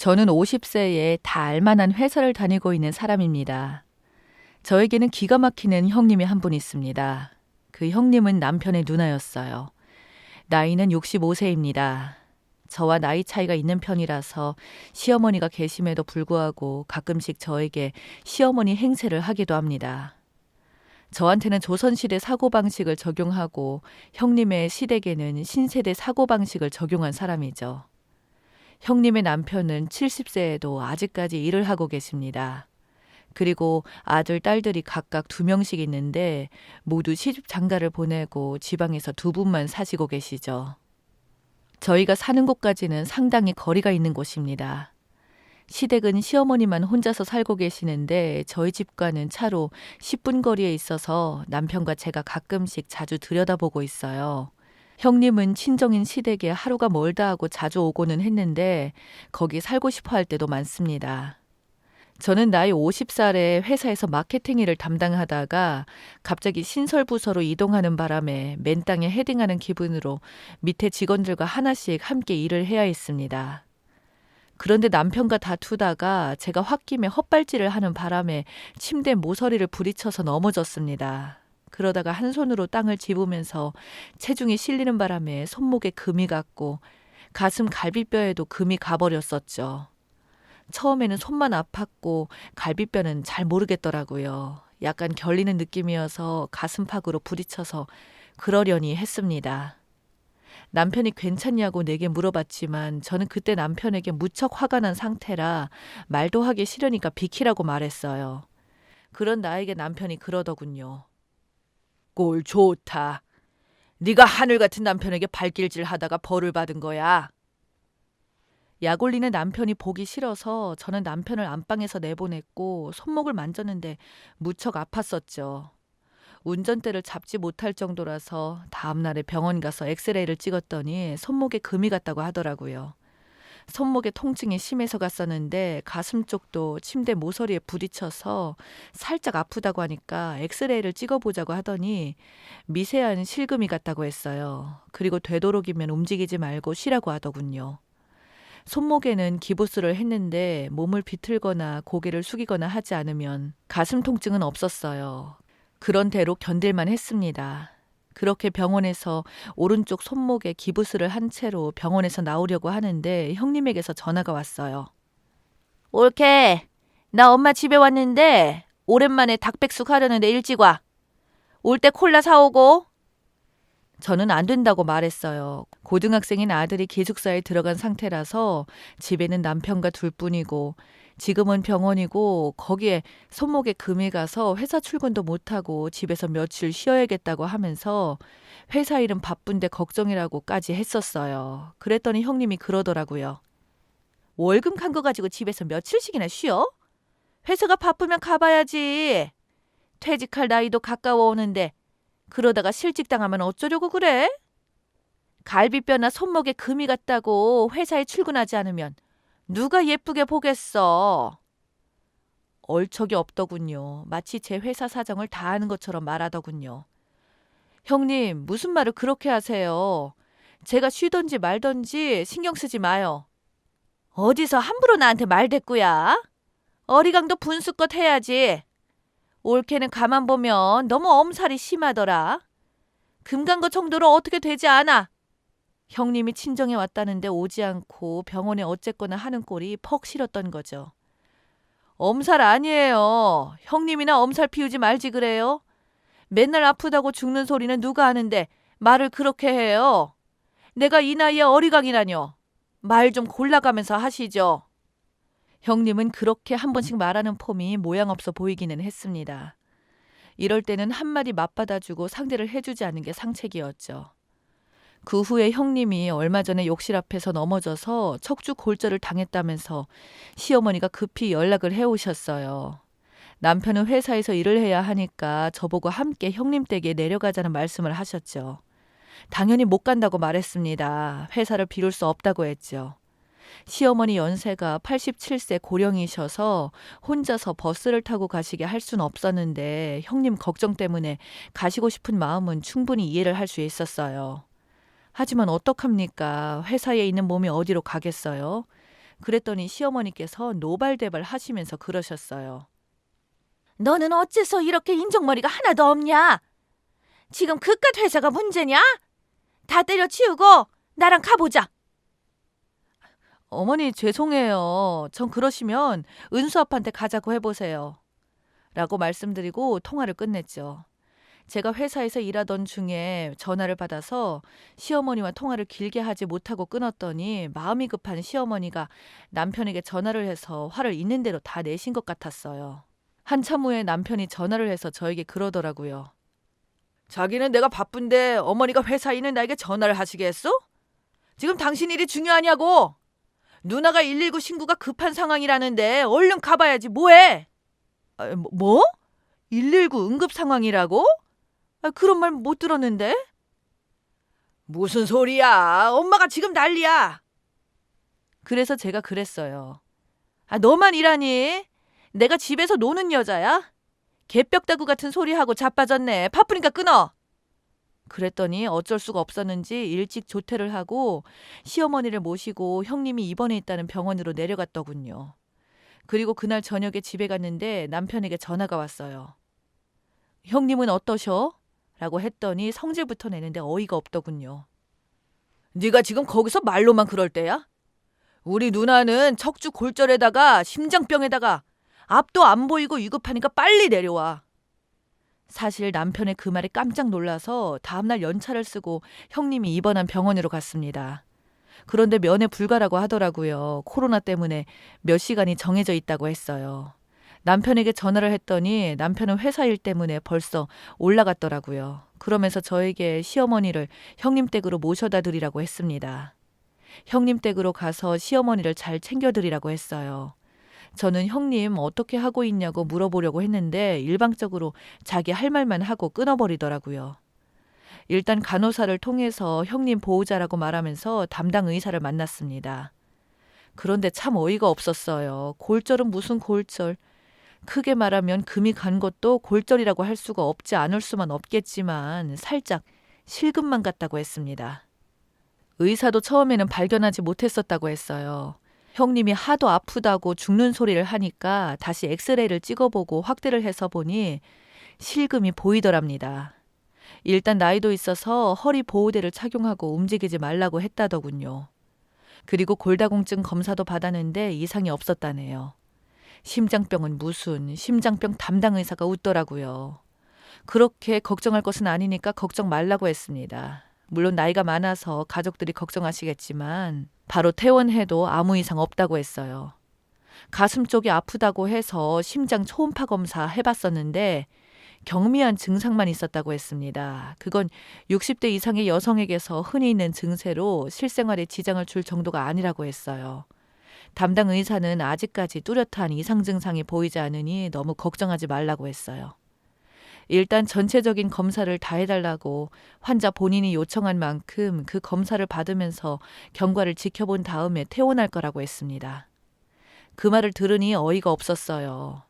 저는 50세에 다 알만한 회사를 다니고 있는 사람입니다. 저에게는 기가 막히는 형님이 한 분 있습니다. 그 형님은 남편의 누나였어요. 나이는 65세입니다. 저와 나이 차이가 있는 편이라서 시어머니가 계심에도 불구하고 가끔씩 저에게 시어머니 행세를 하기도 합니다. 저한테는 조선시대 사고방식을 적용하고 형님의 시댁에는 신세대 사고방식을 적용한 사람이죠. 형님의 남편은 70세에도 아직까지 일을 하고 계십니다. 그리고 아들, 딸들이 각각 2명씩 있는데 모두 시집 장가를 보내고 지방에서 2분만 사시고 계시죠. 저희가 사는 곳까지는 상당히 거리가 있는 곳입니다. 시댁은 시어머니만 혼자서 살고 계시는데 저희 집과는 차로 10분 거리에 있어서 남편과 제가 가끔씩 자주 들여다보고 있어요. 형님은 친정인 시댁에 하루가 멀다 하고 자주 오고는 했는데 거기 살고 싶어 할 때도 많습니다. 저는 나이 50살에 회사에서 마케팅 일을 담당하다가 갑자기 신설부서로 이동하는 바람에 맨 땅에 헤딩하는 기분으로 밑에 직원들과 하나씩 함께 일을 해야 했습니다. 그런데 남편과 다투다가 제가 홧김에 헛발질을 하는 바람에 침대 모서리를 부딪혀서 넘어졌습니다. 그러다가 한 손으로 땅을 짚으면서 체중이 실리는 바람에 손목에 금이 갔고 가슴 갈비뼈에도 금이 가버렸었죠. 처음에는 손만 아팠고 갈비뼈는 잘 모르겠더라고요. 약간 결리는 느낌이어서 가슴팍으로 부딪혀서 그러려니 했습니다. 남편이 괜찮냐고 내게 물어봤지만 저는 그때 남편에게 무척 화가 난 상태라 말도 하기 싫으니까 비키라고 말했어요. 그런 나에게 남편이 그러더군요. 꼴 좋다. 네가 하늘 같은 남편에게 발길질 하다가 벌을 받은 거야. 약 올리는 남편이 보기 싫어서 저는 남편을 안방에서 내보냈고 손목을 만졌는데 무척 아팠었죠. 운전대를 잡지 못할 정도라서 다음날에 병원 가서 엑스레이를 찍었더니 손목에 금이 갔다고 하더라고요. 손목에 통증이 심해서 갔었는데 가슴 쪽도 침대 모서리에 부딪혀서 살짝 아프다고 하니까 엑스레이를 찍어보자고 하더니 미세한 실금이 갔다고 했어요. 그리고 되도록이면 움직이지 말고 쉬라고 하더군요. 손목에는 기부스를 했는데 몸을 비틀거나 고개를 숙이거나 하지 않으면 가슴 통증은 없었어요. 그런 대로 견딜만 했습니다. 그렇게 병원에서 오른쪽 손목에 기부스를 한 채로 병원에서 나오려고 하는데 형님에게서 전화가 왔어요. 올케, 나 엄마 집에 왔는데 오랜만에 닭백숙 하려는데 일찍 와. 올 때 콜라 사오고. 저는 안 된다고 말했어요. 고등학생인 아들이 기숙사에 들어간 상태라서 집에는 남편과 둘뿐이고 지금은 병원이고 거기에 손목에 금이 가서 회사 출근도 못하고 집에서 며칠 쉬어야겠다고 하면서 회사 일은 바쁜데 걱정이라고까지 했었어요. 그랬더니 형님이 그러더라고요. 월급 간 거 가지고 집에서 며칠씩이나 쉬어? 회사가 바쁘면 가봐야지. 퇴직할 나이도 가까워 오는데 그러다가 실직당하면 어쩌려고 그래? 갈비뼈나 손목에 금이 갔다고 회사에 출근하지 않으면 누가 예쁘게 보겠어. 얼척이 없더군요. 마치 제 회사 사정을 다 아는 것처럼 말하더군요. 형님, 무슨 말을 그렇게 하세요? 제가 쉬던지 말던지 신경 쓰지 마요. 어디서 함부로 나한테 말대꾸야? 어리광도 분수껏 해야지. 올케는 가만 보면 너무 엄살이 심하더라. 금 간 거 정도로 어떻게 되지 않아. 형님이 친정에 왔다는데 오지 않고 병원에 어쨌거나 하는 꼴이 퍽 싫었던 거죠. 엄살 아니에요. 형님이나 엄살 피우지 말지 그래요. 맨날 아프다고 죽는 소리는 누가 하는데 말을 그렇게 해요. 내가 이 나이에 어리광이라뇨. 말 좀 골라가면서 하시죠. 형님은 그렇게 한 번씩 말하는 폼이 모양없어 보이기는 했습니다. 이럴 때는 한마디 맞받아주고 상대를 해주지 않는 게 상책이었죠. 그 후에 형님이 얼마 전에 욕실 앞에서 넘어져서 척추 골절을 당했다면서 시어머니가 급히 연락을 해오셨어요. 남편은 회사에서 일을 해야 하니까 저보고 함께 형님 댁에 내려가자는 말씀을 하셨죠. 당연히 못 간다고 말했습니다. 회사를 비울 수 없다고 했죠. 시어머니 연세가 87세 고령이셔서 혼자서 버스를 타고 가시게 할 수는 없었는데 형님 걱정 때문에 가시고 싶은 마음은 충분히 이해를 할 수 있었어요. 하지만 어떡합니까? 회사에 있는 몸이 어디로 가겠어요? 그랬더니 시어머니께서 노발대발 하시면서 그러셨어요. 너는 어째서 이렇게 인정머리가 하나도 없냐? 지금 그깟 회사가 문제냐? 다 때려치우고 나랑 가보자. 어머니 죄송해요. 전 그러시면 은수 아빠한테 가자고 해보세요. 라고 말씀드리고 통화를 끝냈죠. 제가 회사에서 일하던 중에 전화를 받아서 시어머니와 통화를 길게 하지 못하고 끊었더니 마음이 급한 시어머니가 남편에게 전화를 해서 화를 있는 대로 다 내신 것 같았어요. 한참 후에 남편이 전화를 해서 저에게 그러더라고요. 자기는 내가 바쁜데 어머니가 회사에 있는 나에게 전화를 하시게 했어? 지금 당신 일이 중요하냐고! 누나가 119 신고가 급한 상황이라는데 얼른 가봐야지 뭐해? 뭐? 119 응급 상황이라고? 그런 말 못 들었는데? 무슨 소리야? 엄마가 지금 난리야. 그래서 제가 그랬어요. 너만 일하니? 내가 집에서 노는 여자야? 개벽다구 같은 소리하고 자빠졌네. 바쁘니까 끊어. 그랬더니 어쩔 수가 없었는지 일찍 조퇴를 하고 시어머니를 모시고 형님이 입원해 있다는 병원으로 내려갔더군요. 그리고 그날 저녁에 집에 갔는데 남편에게 전화가 왔어요. 형님은 어떠셔? 라고 했더니 성질부터 내는데 어이가 없더군요. 네가 지금 거기서 말로만 그럴 때야? 우리 누나는 척추 골절에다가 심장병에다가 앞도 안 보이고 위급하니까 빨리 내려와. 사실 남편의 그 말에 깜짝 놀라서 다음날 연차를 쓰고 형님이 입원한 병원으로 갔습니다. 그런데 면회 불가라고 하더라고요. 코로나 때문에 몇 시간이 정해져 있다고 했어요. 남편에게 전화를 했더니 남편은 회사 일 때문에 벌써 올라갔더라고요. 그러면서 저에게 시어머니를 형님 댁으로 모셔다 드리라고 했습니다. 형님 댁으로 가서 시어머니를 잘 챙겨드리라고 했어요. 저는 형님 어떻게 하고 있냐고 물어보려고 했는데 일방적으로 자기 할 말만 하고 끊어버리더라고요. 일단 간호사를 통해서 형님 보호자라고 말하면서 담당 의사를 만났습니다. 그런데 참 어이가 없었어요. 골절은 무슨 골절. 크게 말하면 금이 간 것도 골절이라고 할 수가 없지 않을 수만 없겠지만 살짝 실금만 같다고 했습니다. 의사도 처음에는 발견하지 못했었다고 했어요. 형님이 하도 아프다고 죽는 소리를 하니까 다시 엑스레이를 찍어보고 확대를 해서 보니 실금이 보이더랍니다. 일단 나이도 있어서 허리 보호대를 착용하고 움직이지 말라고 했다더군요. 그리고 골다공증 검사도 받았는데 이상이 없었다네요. 심장병은 무슨 심장병 담당 의사가 웃더라고요. 그렇게 걱정할 것은 아니니까 걱정 말라고 했습니다. 물론 나이가 많아서 가족들이 걱정하시겠지만 바로 퇴원해도 아무 이상 없다고 했어요. 가슴 쪽이 아프다고 해서 심장 초음파 검사 해봤었는데 경미한 증상만 있었다고 했습니다. 그건 60대 이상의 여성에게서 흔히 있는 증세로 실생활에 지장을 줄 정도가 아니라고 했어요. 담당 의사는 아직까지 뚜렷한 이상 증상이 보이지 않으니 너무 걱정하지 말라고 했어요. 일단 전체적인 검사를 다 해달라고 환자 본인이 요청한 만큼 그 검사를 받으면서 경과를 지켜본 다음에 퇴원할 거라고 했습니다. 그 말을 들으니 어이가 없었어요.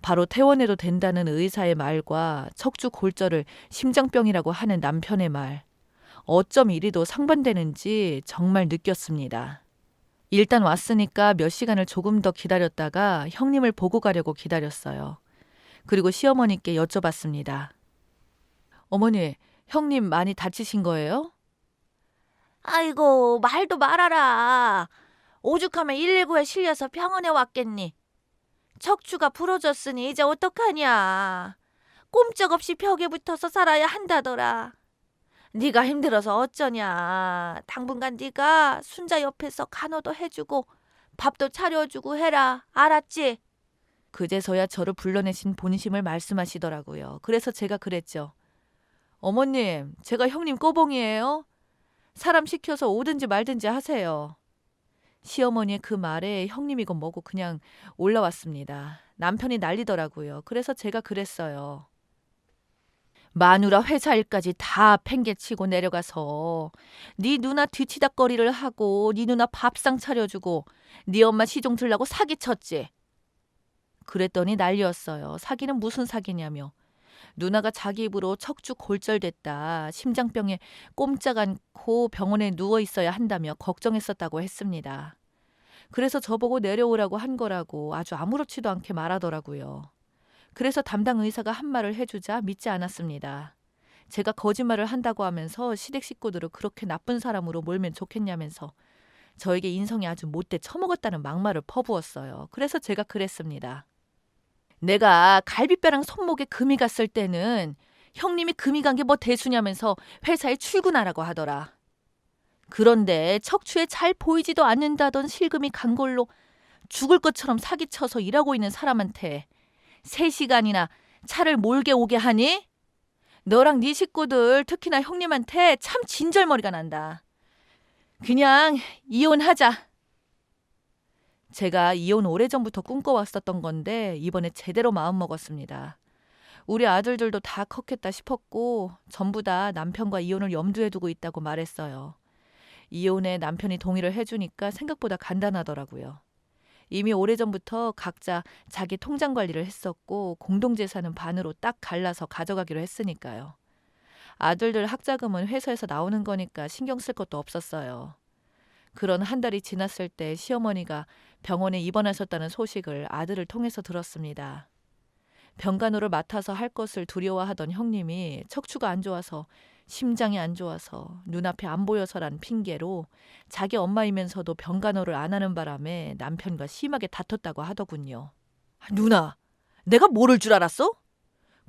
바로 퇴원해도 된다는 의사의 말과 척추 골절을 심장병이라고 하는 남편의 말. 어쩜 이리도 상반되는지 정말 느꼈습니다. 일단 왔으니까 몇 시간을 조금 더 기다렸다가 형님을 보고 가려고 기다렸어요. 그리고 시어머니께 여쭤봤습니다. 어머니, 형님 많이 다치신 거예요? 아이고, 말도 말아라. 오죽하면 119에 실려서 병원에 왔겠니? 척추가 부러졌으니 이제 어떡하냐. 꼼짝없이 벽에 붙어서 살아야 한다더라. 네가 힘들어서 어쩌냐. 당분간 네가 순자 옆에서 간호도 해주고 밥도 차려주고 해라. 알았지? 그제서야 저를 불러내신 본심을 말씀하시더라고요. 그래서 제가 그랬죠. 어머님, 제가 형님 꼬봉이에요? 사람 시켜서 오든지 말든지 하세요. 시어머니의 그 말에 형님이고 뭐고 그냥 올라왔습니다. 남편이 난리더라고요. 그래서 제가 그랬어요. 마누라 회사 일까지 다 팽개치고 내려가서 네 누나 뒤치다꺼리를 하고 네 누나 밥상 차려주고 네 엄마 시종 들라고 사기쳤지. 그랬더니 난리였어요. 사기는 무슨 사기냐며. 누나가 자기 입으로 척추 골절됐다. 심장병에 꼼짝 않고 병원에 누워 있어야 한다며 걱정했었다고 했습니다. 그래서 저보고 내려오라고 한 거라고 아주 아무렇지도 않게 말하더라고요. 그래서 담당 의사가 한 말을 해주자 믿지 않았습니다. 제가 거짓말을 한다고 하면서 시댁 식구들을 그렇게 나쁜 사람으로 몰면 좋겠냐면서 저에게 인성이 아주 못돼 처먹었다는 막말을 퍼부었어요. 그래서 제가 그랬습니다. 내가 갈비뼈랑 손목에 금이 갔을 때는 형님이 금이 간 게 뭐 대수냐면서 회사에 출근하라고 하더라. 그런데 척추에 잘 보이지도 않는다던 실금이 간 걸로 죽을 것처럼 사기쳐서 일하고 있는 사람한테 3시간이나 차를 몰게 오게 하니? 너랑 네 식구들 특히나 형님한테 참 진절머리가 난다. 그냥 이혼하자. 제가 이혼 오래전부터 꿈꿔왔었던 건데 이번에 제대로 마음먹었습니다. 우리 아들들도 다 컸겠다 싶었고 전부 다 남편과 이혼을 염두에 두고 있다고 말했어요. 이혼에 남편이 동의를 해주니까 생각보다 간단하더라고요. 이미 오래전부터 각자 자기 통장 관리를 했었고 공동재산은 반으로 딱 갈라서 가져가기로 했으니까요. 아들들 학자금은 회사에서 나오는 거니까 신경 쓸 것도 없었어요. 그런 한 달이 지났을 때 시어머니가 병원에 입원하셨다는 소식을 아들을 통해서 들었습니다. 병간호를 맡아서 할 것을 두려워하던 형님이 척추가 안 좋아서 심장이 안 좋아서 눈앞에 안 보여서란 핑계로 자기 엄마이면서도 병간호를 안 하는 바람에 남편과 심하게 다퉜다고 하더군요. 누나, 내가 모를 줄 알았어?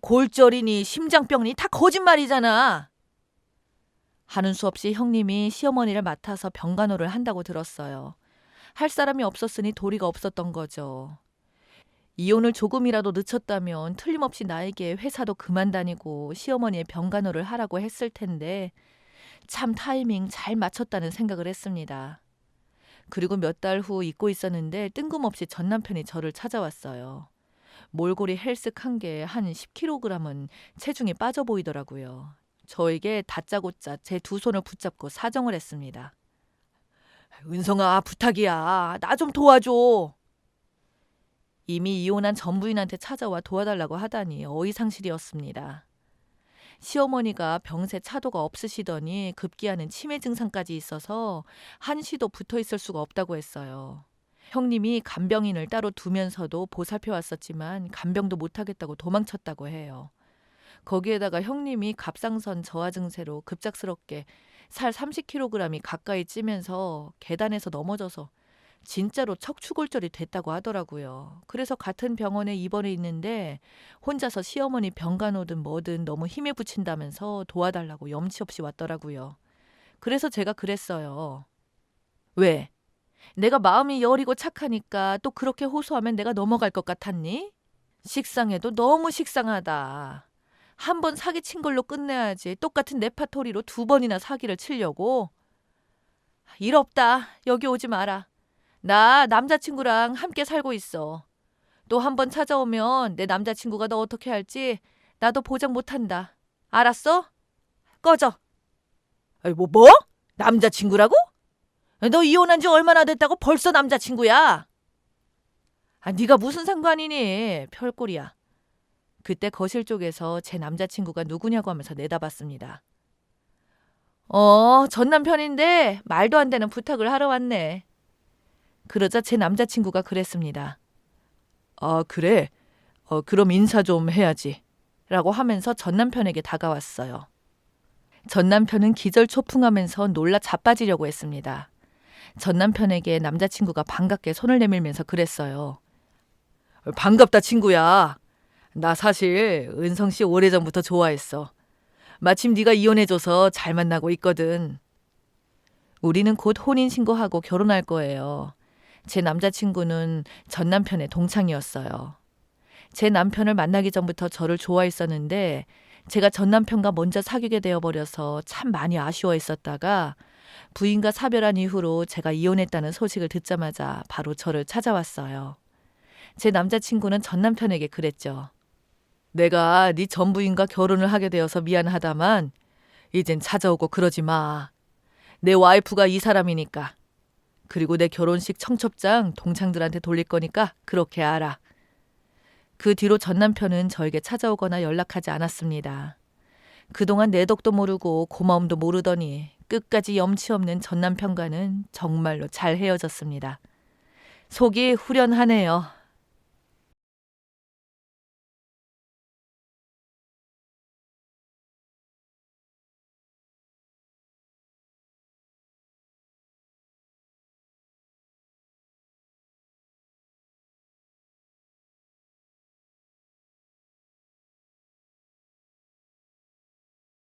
골절이니 심장병이니 다 거짓말이잖아. 하는 수 없이 형님이 시어머니를 맡아서 병간호를 한다고 들었어요. 할 사람이 없었으니 도리가 없었던 거죠. 이혼을 조금이라도 늦췄다면 틀림없이 나에게 회사도 그만 다니고 시어머니의 병간호를 하라고 했을 텐데 참 타이밍 잘 맞췄다는 생각을 했습니다. 그리고 몇 달 후 잊고 있었는데 뜬금없이 전 남편이 저를 찾아왔어요. 몰골이 헬쓱한 게 한 10kg은 체중이 빠져 보이더라고요. 저에게 다짜고짜 제 두 손을 붙잡고 사정을 했습니다. 은성아, 부탁이야. 나 좀 도와줘. 이미 이혼한 전 부인한테 찾아와 도와달라고 하다니 어이상실이었습니다. 시어머니가 병세 차도가 없으시더니 급기야는 치매 증상까지 있어서 한시도 붙어 있을 수가 없다고 했어요. 형님이 간병인을 따로 두면서도 보살펴 왔었지만 간병도 못하겠다고 도망쳤다고 해요. 거기에다가 형님이 갑상선 저하 증세로 급작스럽게 살 30kg이 가까이 찌면서 계단에서 넘어져서 진짜로 척추골절이 됐다고 하더라고요. 그래서 같은 병원에 입원해 있는데 혼자서 시어머니 병간호든 뭐든 너무 힘에 부친다면서 도와달라고 염치 없이 왔더라고요. 그래서 제가 그랬어요. 왜? 내가 마음이 여리고 착하니까 또 그렇게 호소하면 내가 넘어갈 것 같았니? 식상해도 너무 식상하다. 한 번 사기친 걸로 끝내야지 똑같은 레파토리로 2번이나 사기를 치려고? 일 없다. 여기 오지 마라. 나 남자친구랑 함께 살고 있어. 또 한 번 찾아오면 내 남자친구가 너 어떻게 할지 나도 보장 못한다. 알았어? 꺼져. 뭐? 남자친구라고? 너 이혼한 지 얼마나 됐다고 벌써 남자친구야? 네가 무슨 상관이니? 별꼴이야. 그때 거실 쪽에서 제 남자친구가 누구냐고 하면서 내다봤습니다. 전 남편인데 말도 안 되는 부탁을 하러 왔네. 그러자 제 남자친구가 그랬습니다. 그래? 그럼 인사 좀 해야지. 라고 하면서 전 남편에게 다가왔어요. 전 남편은 기절초풍하면서 놀라 자빠지려고 했습니다. 전 남편에게 남자친구가 반갑게 손을 내밀면서 그랬어요. 반갑다 친구야. 나 사실 은성 씨 오래전부터 좋아했어. 마침 네가 이혼해줘서 잘 만나고 있거든. 우리는 곧 혼인신고하고 결혼할 거예요. 제 남자친구는 전 남편의 동창이었어요. 제 남편을 만나기 전부터 저를 좋아했었는데 제가 전 남편과 먼저 사귀게 되어버려서 참 많이 아쉬워했었다가 부인과 사별한 이후로 제가 이혼했다는 소식을 듣자마자 바로 저를 찾아왔어요. 제 남자친구는 전 남편에게 그랬죠. 내가 네 전 부인과 결혼을 하게 되어서 미안하다만 이젠 찾아오고 그러지 마. 내 와이프가 이 사람이니까. 그리고 내 결혼식 청첩장 동창들한테 돌릴 거니까 그렇게 알아. 그 뒤로 전 남편은 저에게 찾아오거나 연락하지 않았습니다. 그동안 내 덕도 모르고 고마움도 모르더니 끝까지 염치 없는 전 남편과는 정말로 잘 헤어졌습니다. 속이 후련하네요.